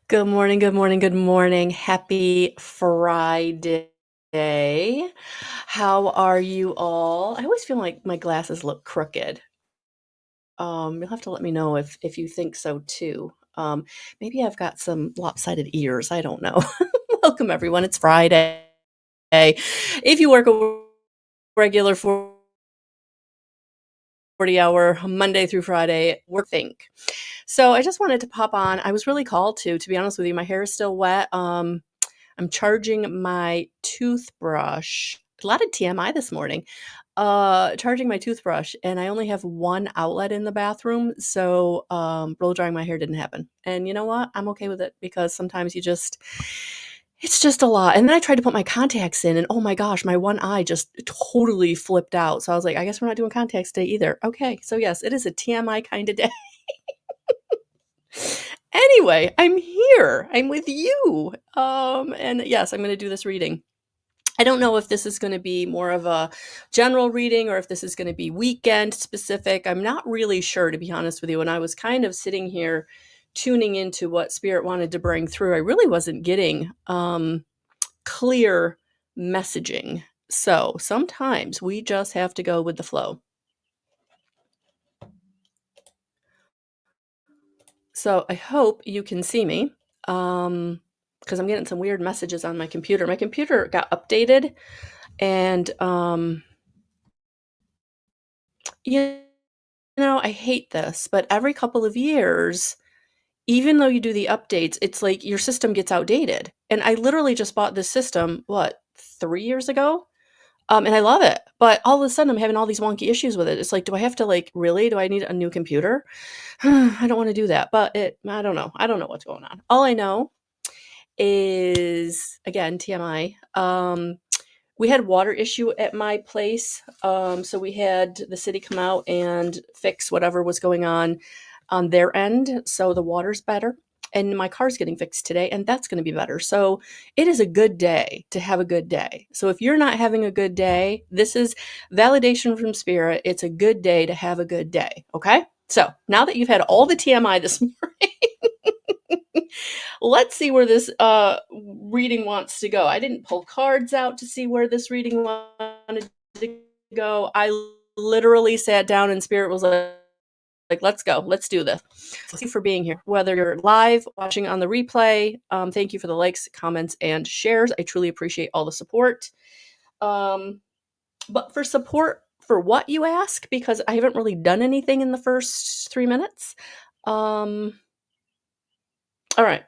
Good morning, good morning, good morning. Happy Friday. How are you all? I always feel like my glasses look crooked. You'll have to let me know if you think so too. Maybe I've got some lopsided ears. I don't know. Welcome everyone. It's Friday. If you work a regular 40-hour Monday through Friday work think. So I just wanted to pop on. I was really called to be honest with you. My hair is still wet. I'm charging my toothbrush. A lot of TMI this morning. Charging my toothbrush, and I only have one outlet in the bathroom, so blow drying my hair didn't happen. And you know what? I'm okay with it because sometimes it's just a lot. And then I tried to put my contacts in, and oh my gosh, my one eye just totally flipped out. So I was like, I guess we're not doing contacts today either. Okay, so yes, it is a TMI kind of day. Anyway, I'm here. I'm with you. And yes, I'm going to do this reading. I don't know if this is going to be more of a general reading or if this is going to be weekend specific. I'm not really sure, to be honest with you. When I was kind of sitting here tuning into what Spirit wanted to bring through, I really wasn't getting clear messaging. So sometimes we just have to go with the flow. So I hope you can see me because I'm getting some weird messages on my computer. My computer got updated, and you I hate this, but every couple of years, even though you do the updates, it's like your system gets outdated. And I literally just bought this system, what, 3 years ago? And I love it. But all of a sudden, I'm having all these wonky issues with it. It's like, do I have to, like, really? Do I need a new computer? I don't want to do that. But I don't know. I don't know what's going on. All I know is, again, TMI. We had water issue at my place. So we had the city come out and fix whatever was going on their end. So the water's better. And my car's getting fixed today, and that's going to be better. So it is a good day to have a good day. So if you're not having a good day, this is validation from Spirit. It's a good day to have a good day. Okay. So now that you've had all the TMI this morning, let's see where this reading wants to go. I didn't pull cards out to see where this reading wanted to go. I literally sat down and Spirit was like, let's go. Let's do this. Thank you for being here. Whether you're live, watching on the replay, thank you for the likes, comments, and shares. I truly appreciate all the support. But for support for what you ask, because I haven't really done anything in the first 3 minutes. All right.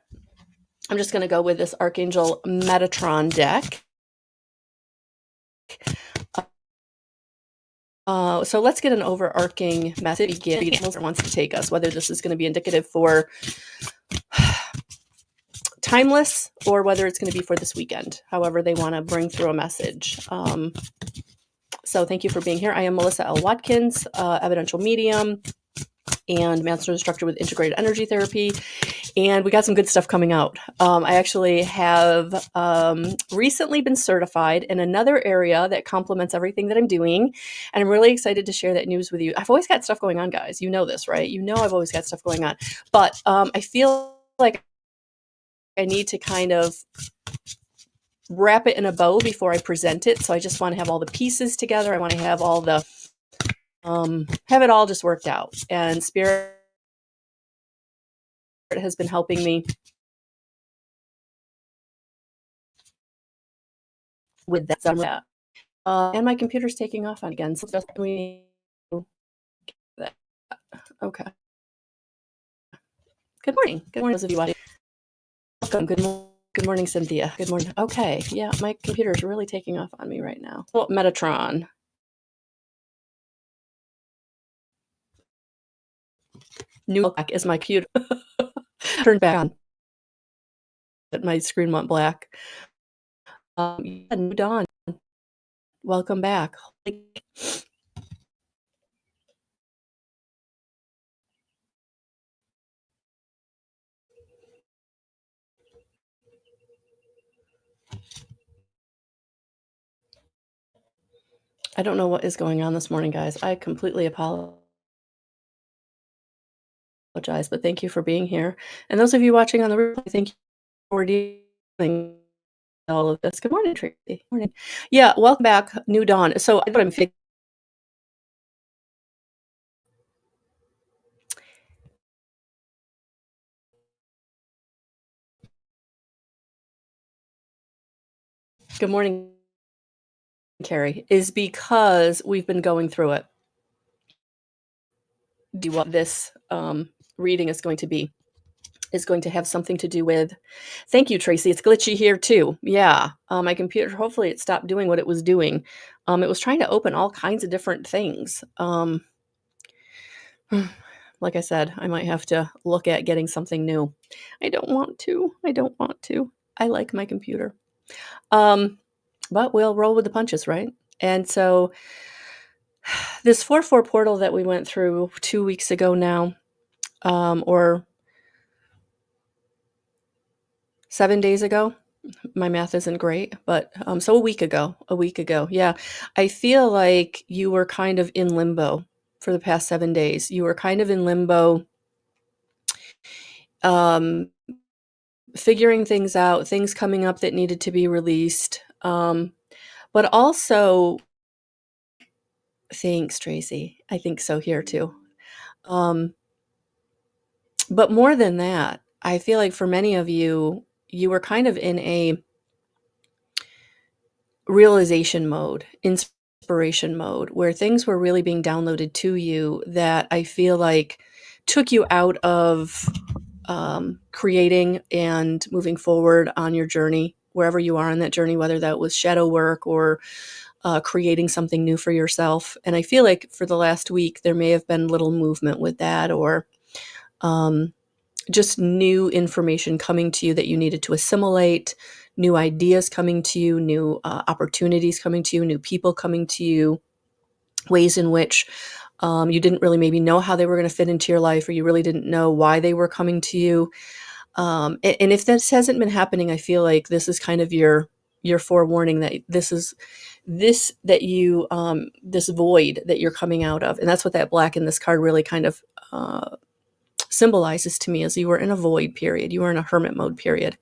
I'm just going to go with this Archangel Metatron deck. So let's get an overarching message that wants to take us, whether this is going to be indicative for timeless or whether it's going to be for this weekend, however they want to bring through a message. So thank you for being here. I am Melissa L. Watkins, evidential medium and master instructor with integrated energy therapy. And we got some good stuff coming out. I actually have recently been certified in another area that complements everything that I'm doing. And I'm really excited to share that news with you. I've always got stuff going on, guys. You know this, right? You know I've always got stuff going on. But I feel like I need to kind of wrap it in a bow before I present it. So I just want to have all the pieces together. I want to have all the, have it all just worked out. And Spirit has been helping me with that. And my computer's taking off on again. So just we that. Okay. Good morning. Good morning, those of you watching. Welcome. Good morning, Cynthia. Good morning. Okay. Yeah, my computer is really taking off on me right now. Oh, Metatron. New black is my computer. Turned back on. But my screen went black. Yeah, New Dawn. Welcome back. I don't know what is going on this morning, guys. I completely apologize. apologize, but thank you for being here. And those of you watching on the replay, thank you for dealing all of this. Good morning, Tracy. Morning. Yeah, welcome back, New Dawn. So I thought I'm good morning, Carrie, is because we've been going through it. Do what this reading is going to be is going to have something to do with. Thank you, Tracy. It's glitchy here too. Yeah, my computer. Hopefully, it stopped doing what it was doing. It was trying to open all kinds of different things. Like I said, I might have to look at getting something new. I don't want to. I don't want to. I like my computer. But we'll roll with the punches, right? And so this 4/4 portal that we went through 2 weeks ago now, or 7 days ago. My math isn't great, but so a week ago. Yeah. I feel like you were kind of in limbo for the past 7 days. You were kind of in limbo, um, figuring things out, things coming up that needed to be released. But also, thanks, Tracy. I think so here too. But more than that, I feel like for many of you, you were kind of in a realization mode, inspiration mode, where things were really being downloaded to you that I feel like took you out of creating and moving forward on your journey, wherever you are on that journey, whether that was shadow work or creating something new for yourself. And I feel like for the last week, there may have been little movement with that, or just new information coming to you that you needed to assimilate, new ideas coming to you, new opportunities coming to you, new people coming to you, ways in which you didn't really maybe know how they were going to fit into your life, or you really didn't know why they were coming to you. And if this hasn't been happening, I feel like this is kind of your forewarning that this void that you're coming out of. And that's what that black in this card really kind of symbolizes to me, as you were in a void period. You were in a hermit mode period.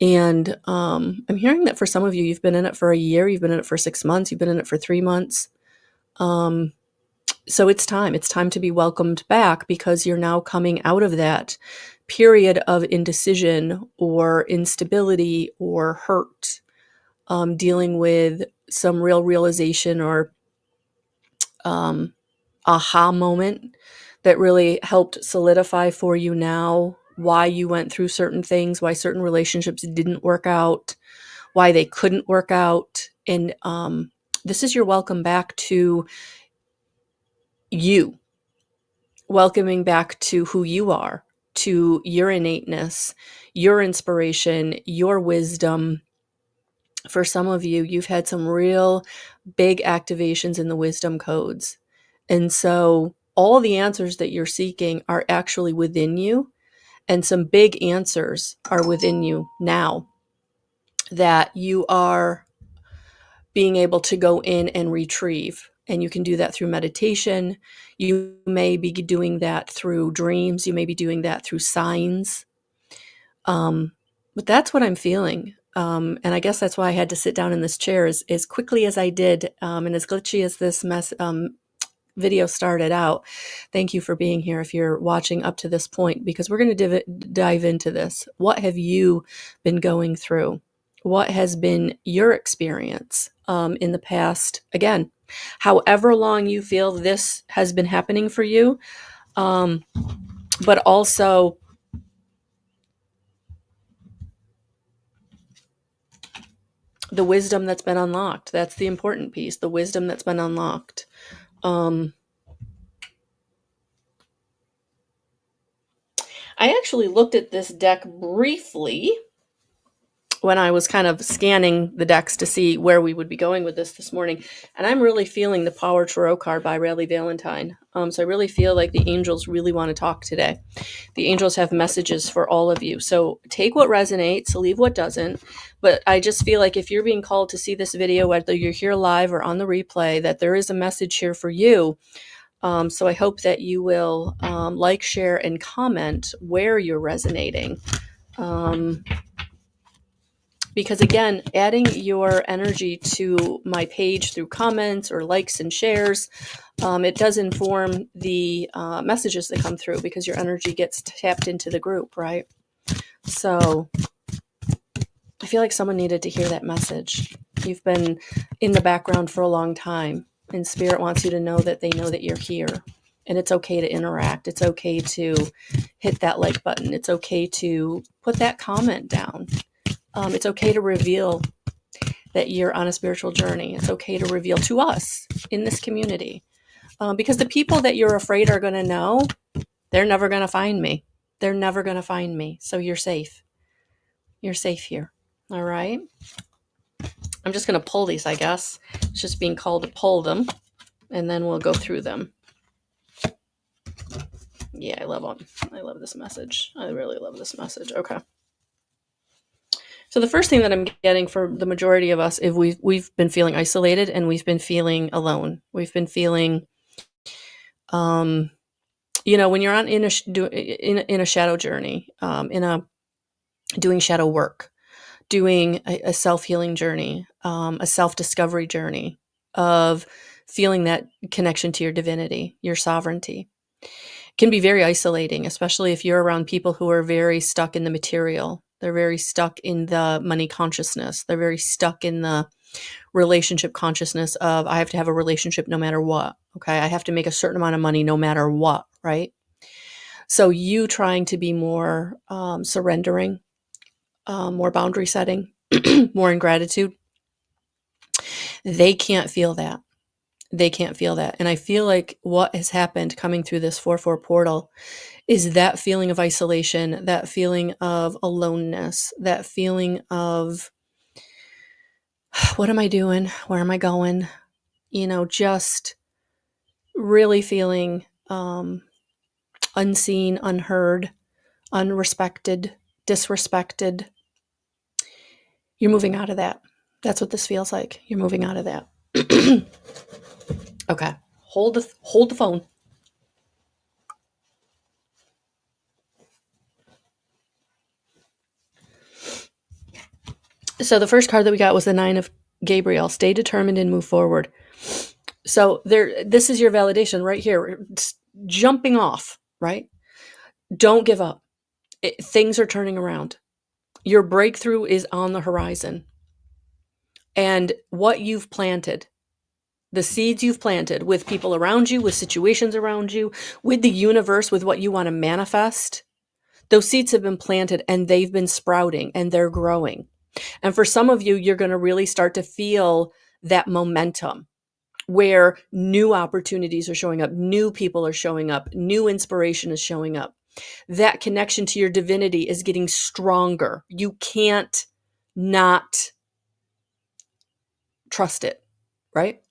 And I'm hearing that for some of you, you've been in it for a year, you've been in it for 6 months, you've been in it for 3 months. So it's time to be welcomed back, because you're now coming out of that period of indecision or instability or hurt, dealing with some real realization or aha moment that really helped solidify for you now why you went through certain things, why certain relationships didn't work out, why they couldn't work out. And this is your welcome back to you, welcoming back to who you are, to your innateness, your inspiration, your wisdom. For some of you, you've had some real big activations in the wisdom codes. And so all the answers that you're seeking are actually within you. And some big answers are within you now that you are being able to go in and retrieve. And you can do that through meditation. You may be doing that through dreams. You may be doing that through signs. But that's what I'm feeling. And I guess that's why I had to sit down in this chair as quickly as I did, and as glitchy as this video started out. Thank you for being here if you're watching up to this point, because we're going to dive into this. What have you been going through? What has been your experience in the past? Again, however long you feel this has been happening for you, but also the wisdom that's been unlocked. That's the important piece, the wisdom that's been unlocked. I actually looked at this deck briefly when I was kind of scanning the decks to see where we would be going with this morning. And I'm really feeling the Power Tarot card by Riley Valentine. So I really feel like the angels really want to talk today. The angels have messages for all of you. So take what resonates, leave what doesn't. But I just feel like if you're being called to see this video, whether you're here live or on the replay, that there is a message here for you. So I hope that you will like, share, and comment where you're resonating. Because again, adding your energy to my page through comments or likes and shares, it does inform the messages that come through, because your energy gets tapped into the group, right? So I feel like someone needed to hear that message. You've been in the background for a long time, and Spirit wants you to know that they know that you're here. And it's okay to interact. It's okay to hit that like button. It's okay to put that comment down. It's okay to reveal that you're on a spiritual journey. It's okay to reveal to us in this community. Because the people that you're afraid are going to know, they're never going to find me. They're never going to find me. So you're safe. You're safe here. All right. I'm just going to pull these, I guess. It's just being called to pull them, and then we'll go through them. Yeah, I love them. I love this message. I really love this message. Okay. So the first thing that I'm getting for the majority of us is we've been feeling isolated, and we've been feeling alone. We've been feeling, when you're on in a shadow journey, doing shadow work, doing a self-healing journey, a self-discovery journey of feeling that connection to your divinity, your sovereignty, can be very isolating, especially if you're around people who are very stuck in the material. They're very stuck in the money consciousness. They're very stuck in the relationship consciousness of, I have to have a relationship no matter what. Okay. I have to make a certain amount of money no matter what. Right. So you trying to be more surrendering, more boundary setting, more in gratitude. They can't feel that. They can't feel that. And I feel like what has happened coming through this 4/4 portal is that feeling of isolation, that feeling of aloneness, that feeling of, what am I doing? Where am I going? Just really feeling unseen, unheard, unrespected, disrespected. You're moving out of that. That's what this feels like. You're moving out of that. Okay. Hold the phone. So the first card that we got was the 9 of Gabriel. Stay determined and move forward. So this is your validation right here. It's jumping off, right? Don't give up. Things are turning around. Your breakthrough is on the horizon. And what you've planted, the seeds you've planted with people around you, with situations around you, with the universe, with what you want to manifest, those seeds have been planted and they've been sprouting and they're growing. And for some of you, you're going to really start to feel that momentum where new opportunities are showing up, new people are showing up, new inspiration is showing up. That connection to your divinity is getting stronger. You can't not trust it, right?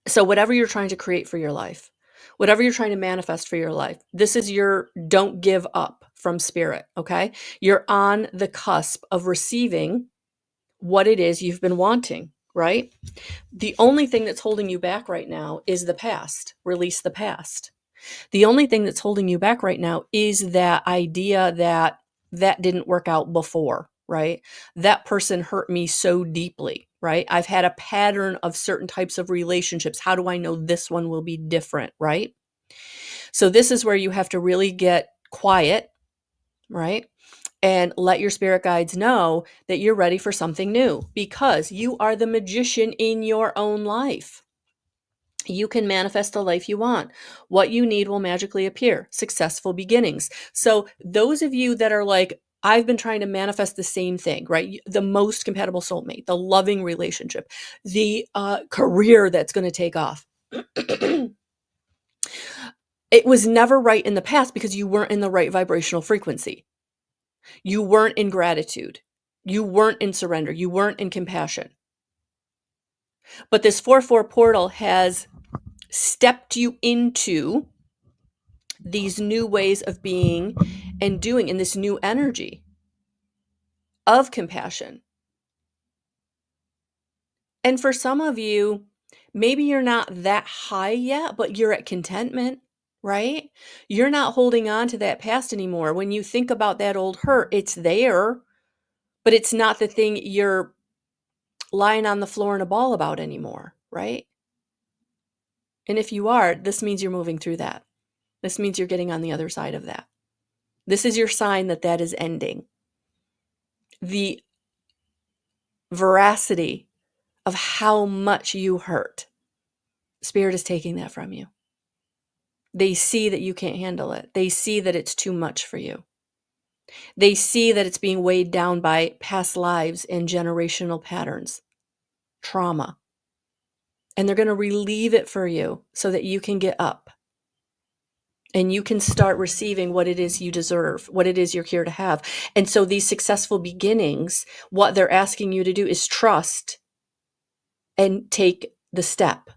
So whatever you're trying to create for your life, whatever you're trying to manifest for your life, this is your don't give up from Spirit, okay? You're on the cusp of receiving what it is you've been wanting, right? The only thing that's holding you back right now is the past. Release the past. The only thing that's holding you back right now is that idea that didn't work out before, right? That person hurt me so deeply, right? I've had a pattern of certain types of relationships. How do I know this one will be different, right? So this is where you have to really get quiet, right? And let your spirit guides know that you're ready for something new, because you are the magician in your own life. You can manifest the life you want. What you need will magically appear. Successful beginnings. So those of you that are like, I've been trying to manifest the same thing, right? The most compatible soulmate, the loving relationship, the career that's going to take off. It was never right in the past because you weren't in the right vibrational frequency. You weren't in gratitude. You weren't in surrender. You weren't in compassion. But this 4/4 portal has stepped you into these new ways of being and doing, in this new energy of compassion. And for some of you, Maybe you're not that high yet, but you're at contentment, right? You're not holding on to that past anymore. When you think about that old hurt, it's there, but it's not the thing you're lying on the floor in a ball about anymore, right? And if you are, this means you're moving through that. This means you're getting on the other side of that. This is your sign that that is ending. The veracity of how much you hurt, Spirit is taking that from you. They see that you can't handle it. They see that it's too much for you. They see that it's being weighed down by past lives and generational patterns, trauma. And they're going to relieve it for you so that you can get up and you can start receiving what it is you deserve, what it is you're here to have. And so these successful beginnings, what they're asking you to do is trust and take the step.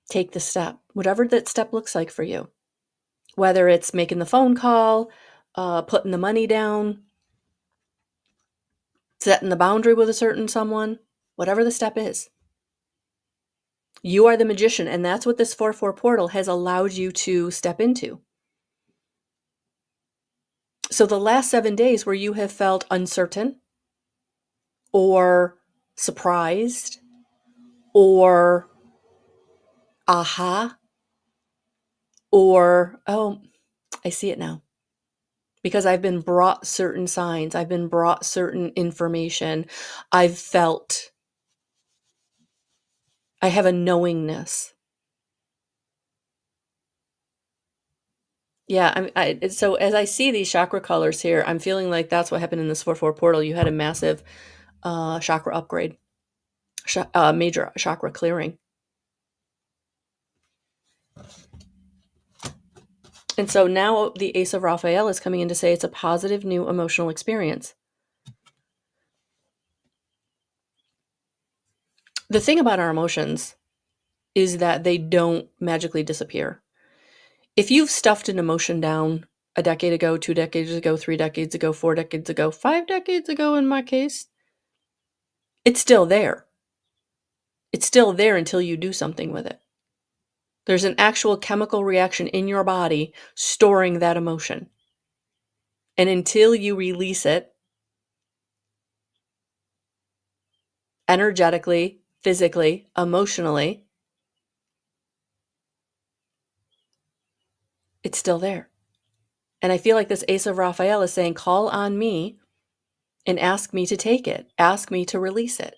Take the step, whatever that step looks like for you. Whether it's making the phone call, putting the money down, setting the boundary with a certain someone, whatever the step is. You are the magician, and that's what this 4/4 portal has allowed you to step into. So the last 7 days where you have felt uncertain or surprised or aha or, oh, I see it now. Because I've been brought certain signs, I've been brought certain information, I've felt, I have a knowingness. Yeah, so as I see these chakra colors here, I'm feeling like that's what happened in this 4/4 portal. You had a massive chakra upgrade, major chakra clearing. And so now the Ace of Raphael is coming in to say it's a positive new emotional experience. The thing about our emotions is that they don't magically disappear. If you've stuffed an emotion down a decade ago, 2 decades ago, 3 decades ago, 4 decades ago, 5 decades ago in my case, it's still there. It's still there until you do something with it. There's an actual chemical reaction in your body storing that emotion. And until you release it energetically, physically, emotionally, it's still there. And I feel like this Ace of Raphael is saying, call on me and ask me to take it. Ask me to release it.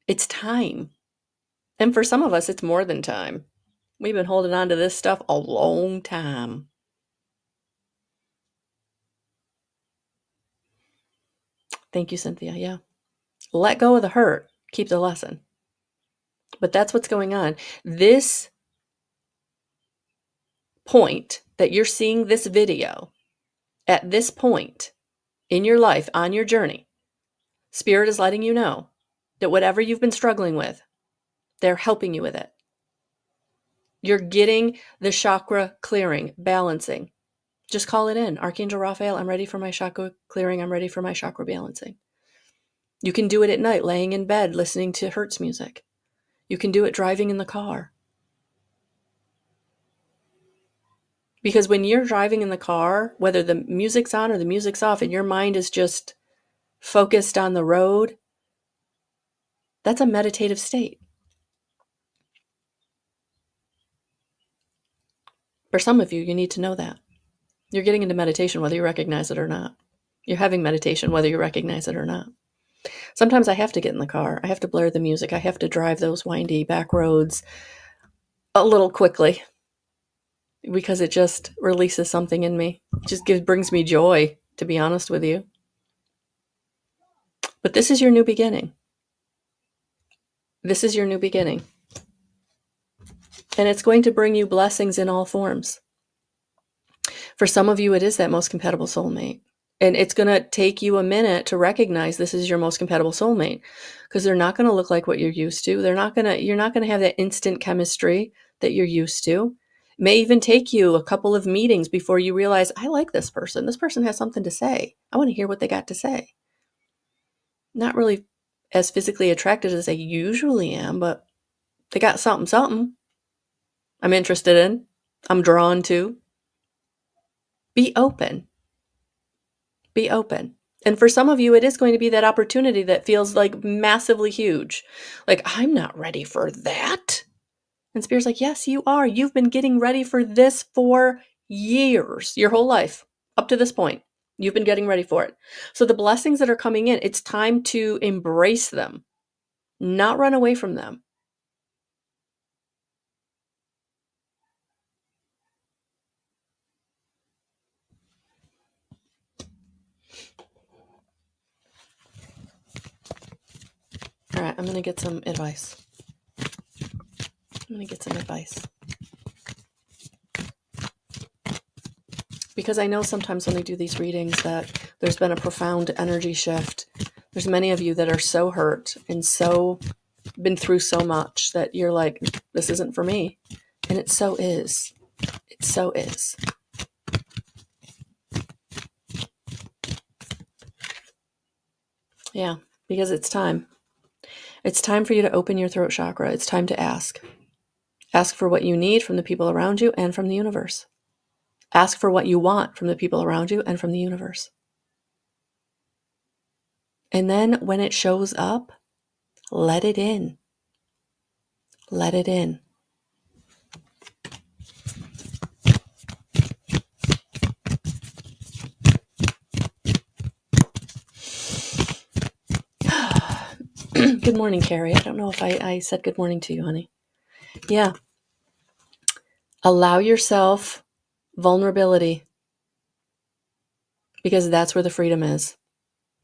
It's time. And for some of us, it's more than time. We've been holding on to this stuff a long time. Thank you, Cynthia. Yeah. Let go of the hurt. Keep the lesson. But that's what's going on. This point that you're seeing this video, at this point in your life, on your journey, Spirit is letting you know that whatever you've been struggling with, they're helping you with it. You're getting the chakra clearing, balancing. Just call it in. Archangel Raphael, I'm ready for my chakra clearing. I'm ready for my chakra balancing. You can do it at night, laying in bed, listening to Hertz music. You can do it driving in the car. Because when you're driving in the car, whether the music's on or the music's off, and your mind is just focused on the road, that's a meditative state. For some of you, you need to know that. You're getting into meditation whether you recognize it or not. You're having meditation whether you recognize it or not. Sometimes I have to get in the car. I have to blare the music. I have to drive those windy back roads a little quickly because it just releases something in me. It just brings me joy, to be honest with you. But this is your new beginning. This is your new beginning. And it's going to bring you blessings in all forms. For some of you, it is that most compatible soulmate. And it's going to take you a minute to recognize this is your most compatible soulmate because they're not going to look like what you're used to. You're not going to have that instant chemistry that you're used to. It may even take you a couple of meetings before you realize, I like this person. This person has something to say. I want to hear what they got to say. Not really as physically attracted as I usually am, but they got something I'm interested in, I'm drawn to. Be open. Be open. And for some of you, it is going to be that opportunity that feels like massively huge. Like, I'm not ready for that. And Spirit's like, yes, you are. You've been getting ready for this for years, your whole life, up to this point. You've been getting ready for it. So the blessings that are coming in, it's time to embrace them, not run away from them. All right, I'm going to get some advice. Because I know sometimes when I do these readings that there's been a profound energy shift. There's many of you that are so hurt and so been through so much that you're like, this isn't for me. And it so is. It so is. Yeah, because it's time. It's time for you to open your throat chakra. It's time to ask. Ask for what you need from the people around you and from the universe. Ask for what you want from the people around you and from the universe. And then when it shows up, let it in. Let it in. Good morning, Carrie. I don't know if I said good morning to you, honey. Yeah. Allow yourself vulnerability, because that's where the freedom is.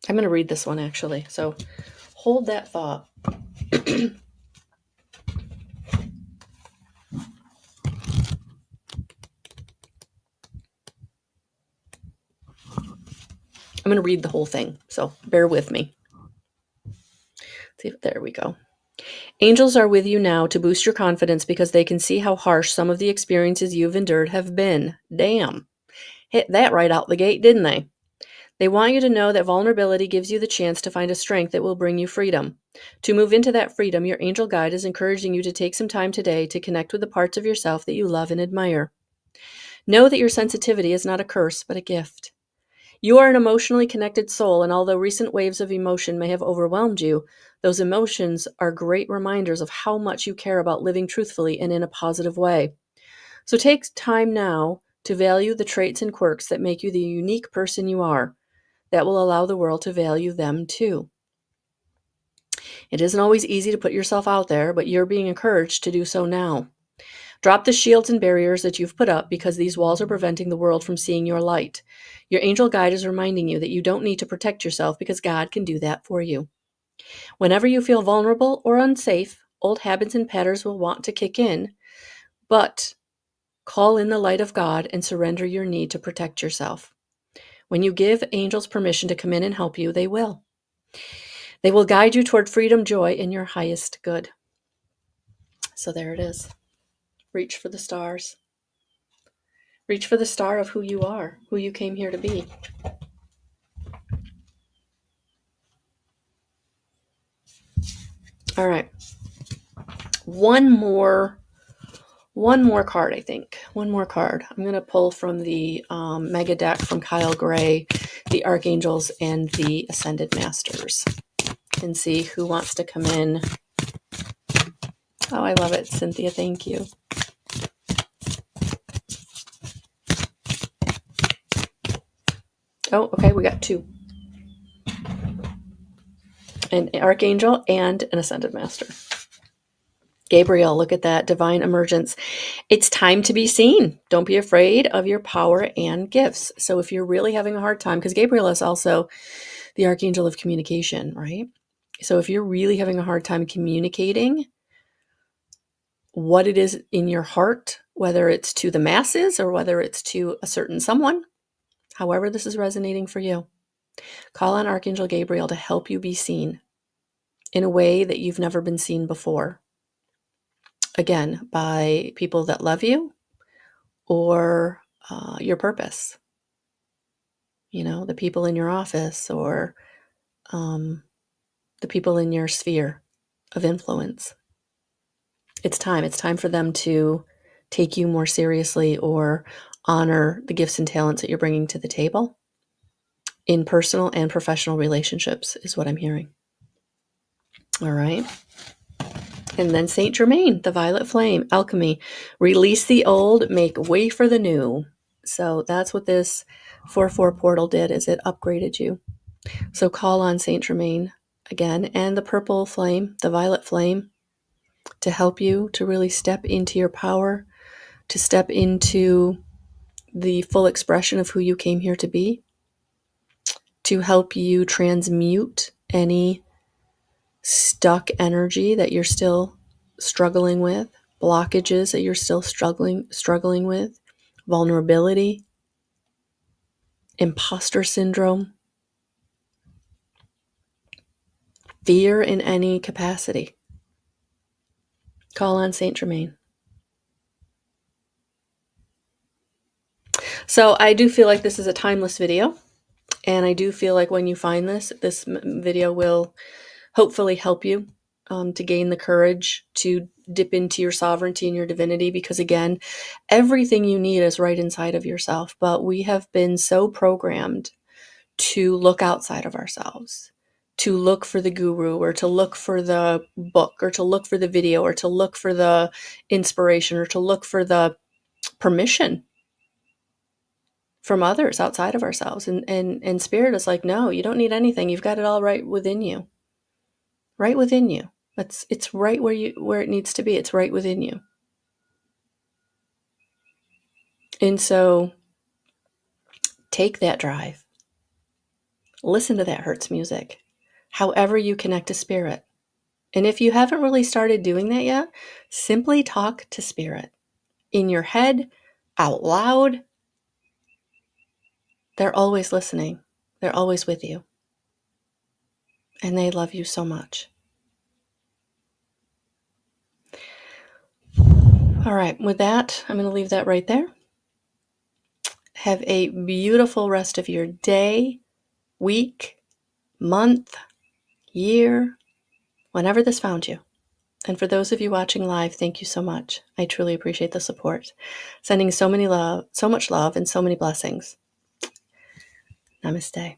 I'm going to read this one, actually. So hold that thought. I'm going to read the whole thing, so bear with me. See, there we go. Angels are with you now to boost your confidence because they can see how harsh some of the experiences you've endured have been. Damn. Hit that right out the gate, didn't they? They want you to know that vulnerability gives you the chance to find a strength that will bring you freedom. To move into that freedom, your angel guide is encouraging you to take some time today to connect with the parts of yourself that you love and admire. Know that your sensitivity is not a curse, but a gift. You are an emotionally connected soul, and although recent waves of emotion may have overwhelmed you, those emotions are great reminders of how much you care about living truthfully and in a positive way. So take time now to value the traits and quirks that make you the unique person you are. That will allow the world to value them too. It isn't always easy to put yourself out there, but you're being encouraged to do so now. Drop the shields and barriers that you've put up because these walls are preventing the world from seeing your light. Your angel guide is reminding you that you don't need to protect yourself because God can do that for you. Whenever you feel vulnerable or unsafe, old habits and patterns will want to kick in, but call in the light of God and surrender your need to protect yourself. When you give angels permission to come in and help you, they will. They will guide you toward freedom, joy, and your highest good. So there it is. Reach for the stars. Reach for the star of who you are, who you came here to be. All right. One more card, I think. One more card. I'm going to pull from the Mega Deck from Kyle Gray, the Archangels, and the Ascended Masters, and see who wants to come in. Oh, I love it, Cynthia. Thank you. Oh, okay. We got two. An Archangel and an Ascended Master. Gabriel, look at that. Divine emergence. It's time to be seen. Don't be afraid of your power and gifts. So if you're really having a hard time, because Gabriel is also the Archangel of communication, right? So if you're really having a hard time communicating what it is in your heart, whether it's to the masses or whether it's to a certain someone, however this is resonating for you, call on Archangel Gabriel to help you be seen in a way that you've never been seen before. Again, by people that love you or your purpose. You know, the people in your office or the people in your sphere of influence. It's time. It's time for them to take you more seriously or honor the gifts and talents that you're bringing to the table in personal and professional relationships, is what I'm hearing. All right. And then Saint Germain, the violet flame, alchemy, release the old, make way for the new. So that's what this 4/4 portal did, is it upgraded you. So call on Saint Germain again, and the purple flame, the violet flame, to help you to really step into your power, to step into the full expression of who you came here to be, to help you transmute any stuck energy that you're still struggling with, blockages that you're still struggling with, vulnerability, imposter syndrome, fear in any capacity. Call on Saint Germain. So I do feel like this is a timeless video, and I do feel like when you find this video will hopefully help you to gain the courage to dip into your sovereignty and your divinity, because again, everything you need is right inside of yourself, but we have been so programmed to look outside of ourselves, to look for the guru, or to look for the book, or to look for the video, or to look for the inspiration, or to look for the permission from others outside of ourselves. And Spirit is like, no, you don't need anything. You've got it all right within you. Right within you. It's right where it needs to be. It's right within you. And so take that drive. Listen to that Hertz music. However you connect to Spirit. And if you haven't really started doing that yet, simply talk to Spirit. In your head, out loud. They're always listening. They're always with you. And they love you so much. All right, with that, I'm going to leave that right there. Have a beautiful rest of your day, week, month, year, whenever this found you. And for those of you watching live, thank you so much. I truly appreciate the support. Sending so much love, and so many blessings. Namaste.